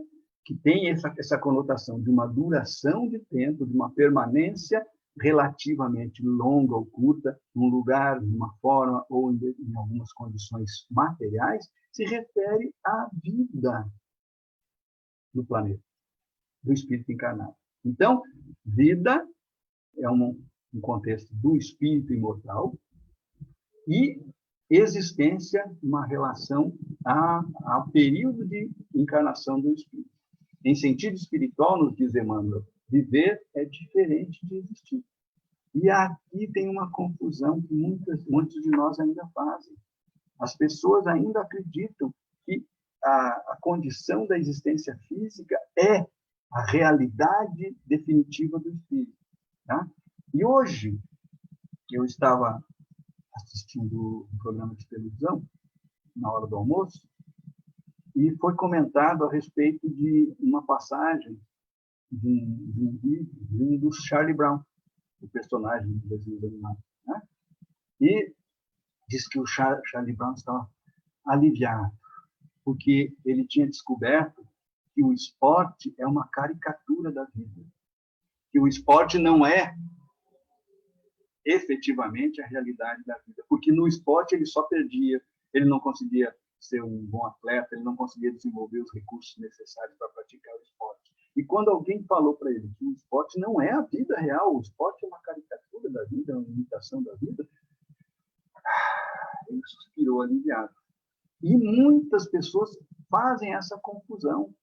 que tem essa conotação de uma duração de tempo, de uma permanência relativamente longa ou curta, num lugar, numa forma ou em algumas condições materiais, se refere à vida no planeta, do espírito encarnado. Então, vida é um contexto do espírito imortal e existência, uma relação ao período de encarnação do espírito. Em sentido espiritual, nos diz Emmanuel, viver é diferente de existir. E aqui tem uma confusão que muitos de nós ainda fazem. As pessoas ainda acreditam que a condição da existência física é a realidade definitiva do espírito. Tá? E hoje, eu estava assistindo um programa de televisão, na hora do almoço, e foi comentado a respeito de uma passagem de um vídeo do Charlie Brown, o personagem do desenho animado. Né? E diz que o Charlie Brown estava aliviado, porque ele tinha descoberto que o esporte é uma caricatura da vida, que o esporte não é efetivamente a realidade da vida, porque no esporte ele só perdia, ele não conseguia ser um bom atleta, ele não conseguia desenvolver os recursos necessários para praticar o esporte. E quando alguém falou para ele que o esporte não é a vida real, o esporte é uma caricatura da vida, uma imitação da vida, ele suspirou aliviado. E muitas pessoas fazem essa confusão.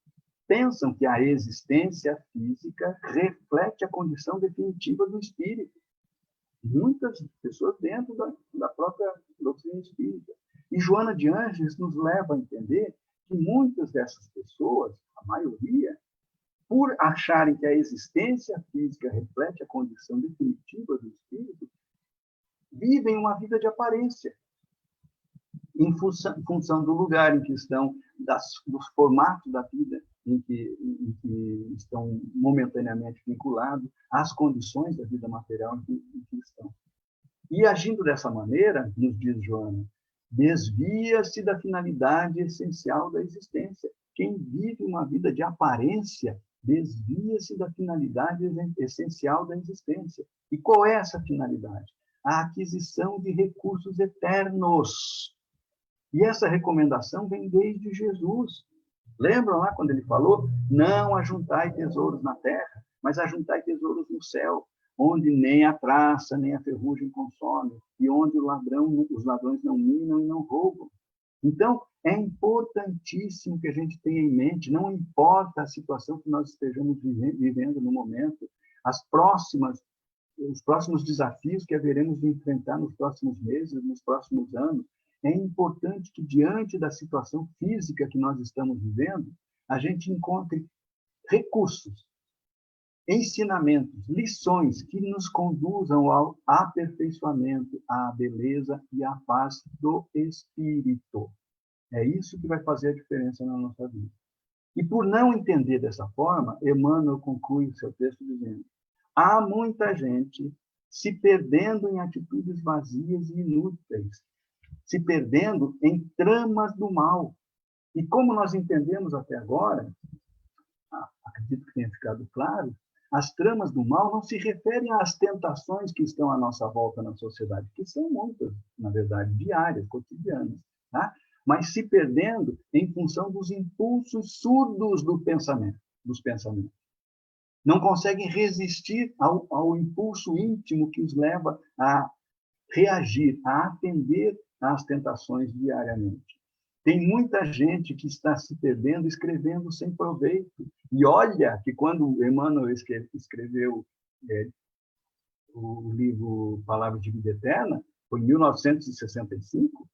Pensam que a existência física reflete a condição definitiva do espírito. Muitas pessoas dentro da própria doutrina espírita. E Joana de Ângeles nos leva a entender que muitas dessas pessoas, a maioria, por acharem que a existência física reflete a condição definitiva do espírito, vivem uma vida de aparência, em função do lugar em que estão, dos formatos da vida em que estão momentaneamente vinculados às condições da vida material em que estão. E agindo dessa maneira, nos diz Joana, desvia-se da finalidade essencial da existência. Quem vive uma vida de aparência desvia-se da finalidade essencial da existência. E qual é essa finalidade? A aquisição de recursos eternos. E essa recomendação vem desde Jesus. Lembram lá quando ele falou? Não ajuntai tesouros na terra, mas ajuntai tesouros no céu, onde nem a traça, nem a ferrugem consome, e onde os ladrões não minam e não roubam. Então, é importantíssimo que a gente tenha em mente, não importa a situação que nós estejamos vivendo no momento, os próximos desafios que haveremos de enfrentar nos próximos meses, nos próximos anos, é importante que, diante da situação física que nós estamos vivendo, a gente encontre recursos, ensinamentos, lições que nos conduzam ao aperfeiçoamento, à beleza e à paz do espírito. É isso que vai fazer a diferença na nossa vida. E por não entender dessa forma, Emmanuel conclui o seu texto dizendo: há muita gente se perdendo em atitudes vazias e inúteis, se perdendo em tramas do mal. E como nós entendemos até agora, acredito que tenha ficado claro, as tramas do mal não se referem às tentações que estão à nossa volta na sociedade, que são muitas, na verdade, diárias, cotidianas, tá? Mas se perdendo em função dos impulsos surdos dos pensamentos. Não conseguem resistir ao impulso íntimo que os leva a reagir, a atender às tentações diariamente. Tem muita gente que está se perdendo escrevendo sem proveito. E olha que quando Emmanuel escreveu o livro Palavras de Vida Eterna, foi em 1965,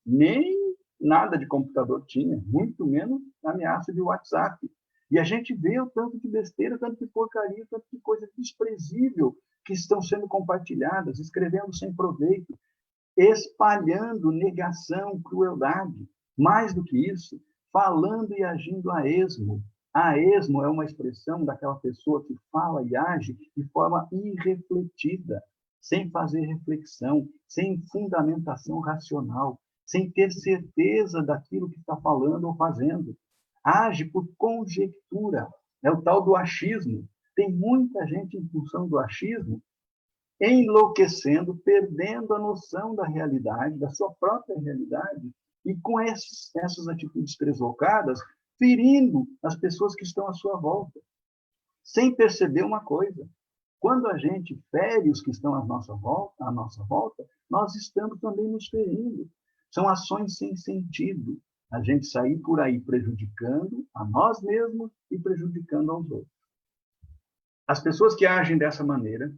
nem nada de computador tinha, muito menos ameaça de WhatsApp. E a gente vê o tanto de besteira, tanto de porcaria, tanto de coisa desprezível que estão sendo compartilhadas, escrevendo sem proveito, espalhando negação, crueldade. Mais do que isso, falando e agindo a esmo. A esmo é uma expressão daquela pessoa que fala e age de forma irrefletida, sem fazer reflexão, sem fundamentação racional, sem ter certeza daquilo que está falando ou fazendo. Age por conjectura. É o tal do achismo. Tem muita gente em função do achismo enlouquecendo, perdendo a noção da realidade, da sua própria realidade, e com essas atitudes tresloucadas, ferindo as pessoas que estão à sua volta, sem perceber uma coisa. Quando a gente fere os que estão à nossa volta, nós estamos também nos ferindo. São ações sem sentido. A gente sair por aí prejudicando a nós mesmos e prejudicando aos outros. As pessoas que agem dessa maneira,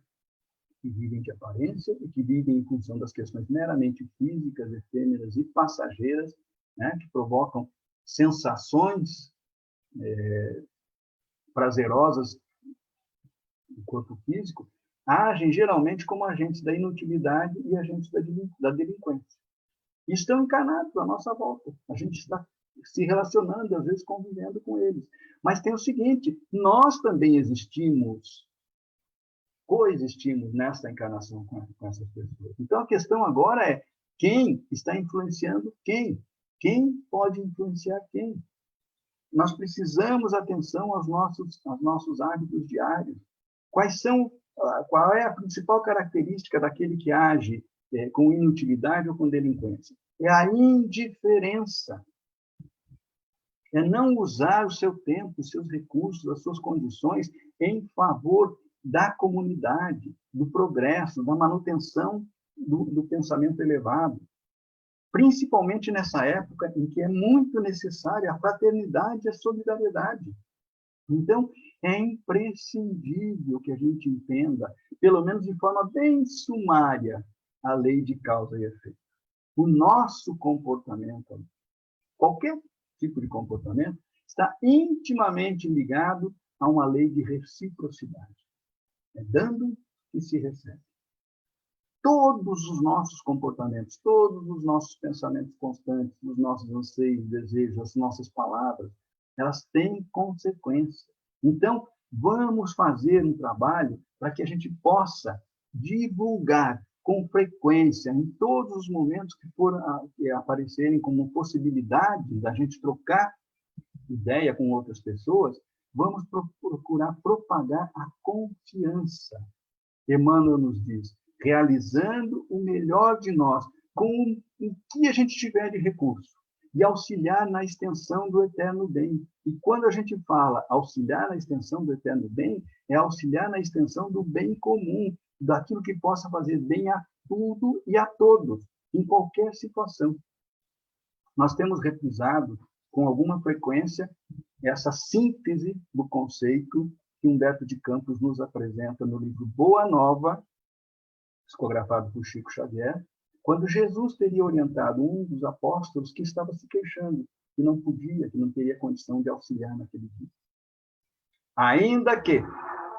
que vivem de aparência e que vivem em função das questões meramente físicas, efêmeras e passageiras, né, que provocam sensações prazerosas do corpo físico, agem geralmente como agentes da inutilidade e agentes da delinquência. E estão encarnados à nossa volta. A gente está se relacionando, às vezes convivendo com eles. Mas tem o seguinte, nós também coexistimos nessa encarnação com essas pessoas. Então, a questão agora é quem está influenciando quem? Quem pode influenciar quem? Nós precisamos atenção aos nossos hábitos diários. Qual é a principal característica daquele que age com inutilidade ou com delinquência? É a indiferença. É não usar o seu tempo, os seus recursos, as suas condições em favor da comunidade, do progresso, da manutenção do pensamento elevado. Principalmente nessa época em que é muito necessária a fraternidade e a solidariedade. Então, é imprescindível que a gente entenda, pelo menos de forma bem sumária, a lei de causa e efeito. O nosso comportamento, qualquer tipo de comportamento, está intimamente ligado a uma lei de reciprocidade. É dando que se recebe. Todos os nossos comportamentos, todos os nossos pensamentos constantes, os nossos anseios, desejos, as nossas palavras, elas têm consequência. Então, vamos fazer um trabalho para que a gente possa divulgar com frequência, em todos os momentos que aparecerem como possibilidade da gente trocar ideia com outras pessoas, vamos procurar propagar a confiança. Emmanuel nos diz, realizando o melhor de nós, com o que a gente tiver de recurso, e auxiliar na extensão do eterno bem. E quando a gente fala auxiliar na extensão do eterno bem, é auxiliar na extensão do bem comum, daquilo que possa fazer bem a tudo e a todos, em qualquer situação. Nós temos reprisado com alguma frequência essa síntese do conceito que Humberto de Campos nos apresenta no livro Boa Nova, psicografado por Chico Xavier, quando Jesus teria orientado um dos apóstolos que estava se queixando, que não podia, que não teria condição de auxiliar naquele dia. Ainda que,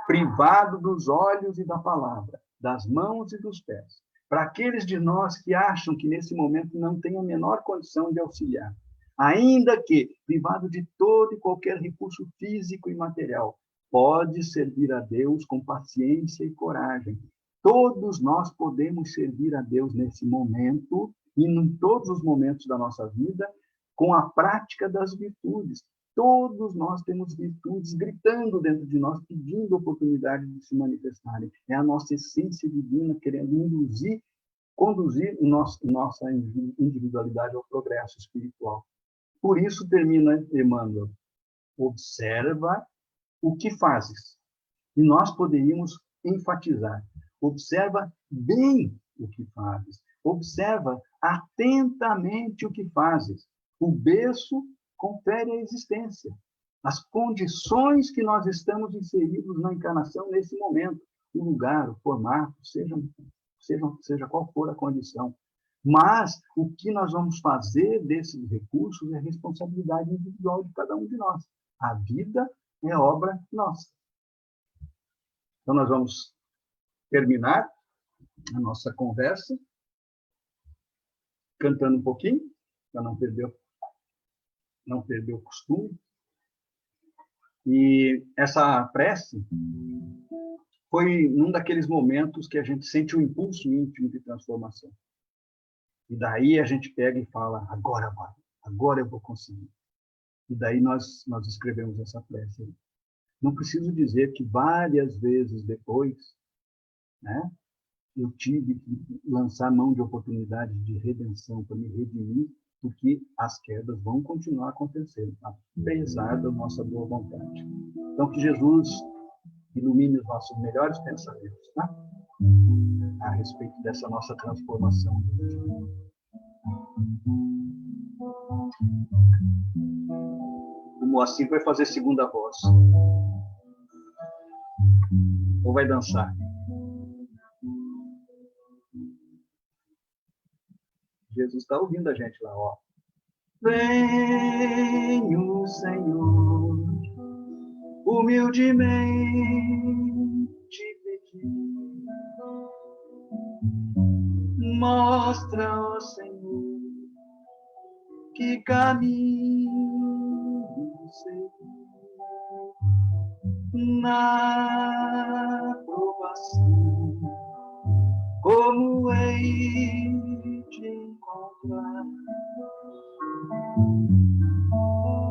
privado dos olhos e da palavra, das mãos e dos pés, para aqueles de nós que acham que nesse momento não tem a menor condição de auxiliar, ainda que, privado de todo e qualquer recurso físico e material, pode servir a Deus com paciência e coragem. Todos nós podemos servir a Deus nesse momento e em todos os momentos da nossa vida com a prática das virtudes. Todos nós temos virtudes gritando dentro de nós, pedindo oportunidade de se manifestarem. É a nossa essência divina querendo conduzir nossa individualidade ao progresso espiritual. Por isso termina Emmanuel, observa o que fazes. E nós poderíamos enfatizar, observa bem o que fazes, observa atentamente o que fazes. O berço confere a existência, as condições que nós estamos inseridos na encarnação nesse momento, o lugar, o formato, seja qual for a condição. Mas o que nós vamos fazer desses recursos é responsabilidade individual de cada um de nós. A vida é obra nossa. Então, nós vamos terminar a nossa conversa cantando um pouquinho, para não perder o costume. E essa prece foi num daqueles momentos que a gente sente um impulso íntimo de transformação. E daí a gente pega e fala, agora vai, agora eu vou conseguir. E daí nós escrevemos essa prece. Não preciso dizer que várias vezes depois, né, eu tive que lançar mão de oportunidades de redenção para me redimir, porque as quedas vão continuar acontecendo, apesar da nossa boa vontade. Então, que Jesus ilumine os nossos melhores pensamentos, tá? A respeito dessa nossa transformação. O Moacir vai fazer segunda voz. Ou vai dançar? Jesus está ouvindo a gente lá, ó. Venho, Senhor, humildemente pedir. Mostra, ó Senhor, que caminho seguir. Na provação, como hei de encontrar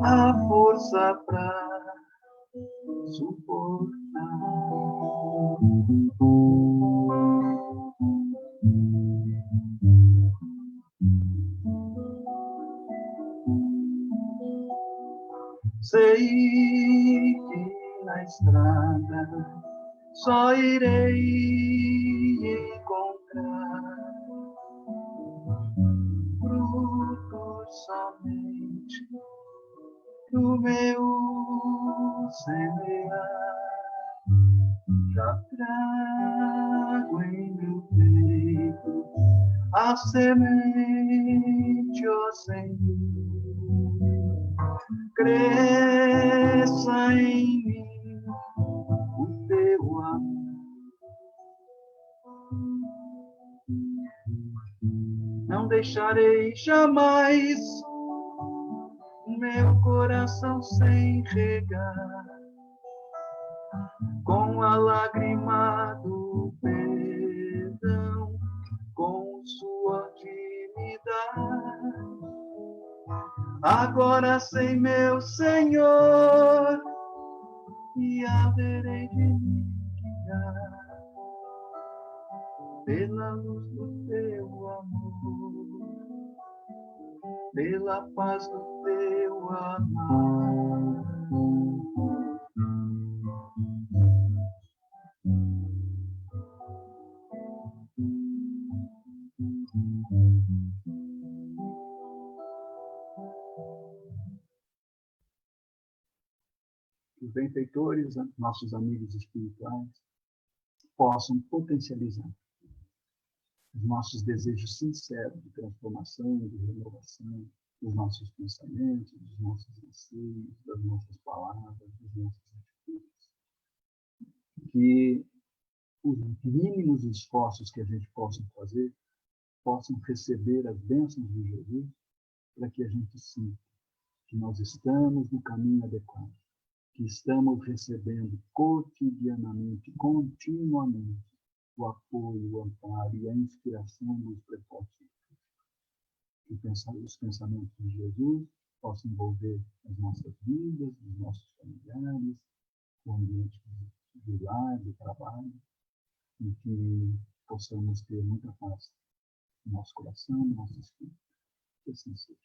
a força para suportar. Sei que na estrada só irei encontrar frutos somente do meu semear. Já trago em meu peito a semente, ó Senhor. Cresça em mim o teu amor. Não deixarei jamais meu coração sem regar com a lágrima do perdão, com suor de me dar. Agora sem meu Senhor, e haverei de me guiar pela luz do teu amor, pela paz do teu amor. Os benfeitores, nossos amigos espirituais, possam potencializar os nossos desejos sinceros de transformação, de renovação, dos nossos pensamentos, dos nossos anseios, das nossas palavras, das nossas atitudes. Que os mínimos esforços que a gente possa fazer possam receber as bênçãos de Jesus, para que a gente sinta que nós estamos no caminho adequado, que estamos recebendo cotidianamente, continuamente, o apoio, o amparo e a inspiração dos prepósitos. Que os pensamentos de Jesus possam envolver as nossas vidas, os nossos familiares, o ambiente do lar, do trabalho, e que possamos ter muita paz no nosso coração, no nosso espírito. Que assim seja.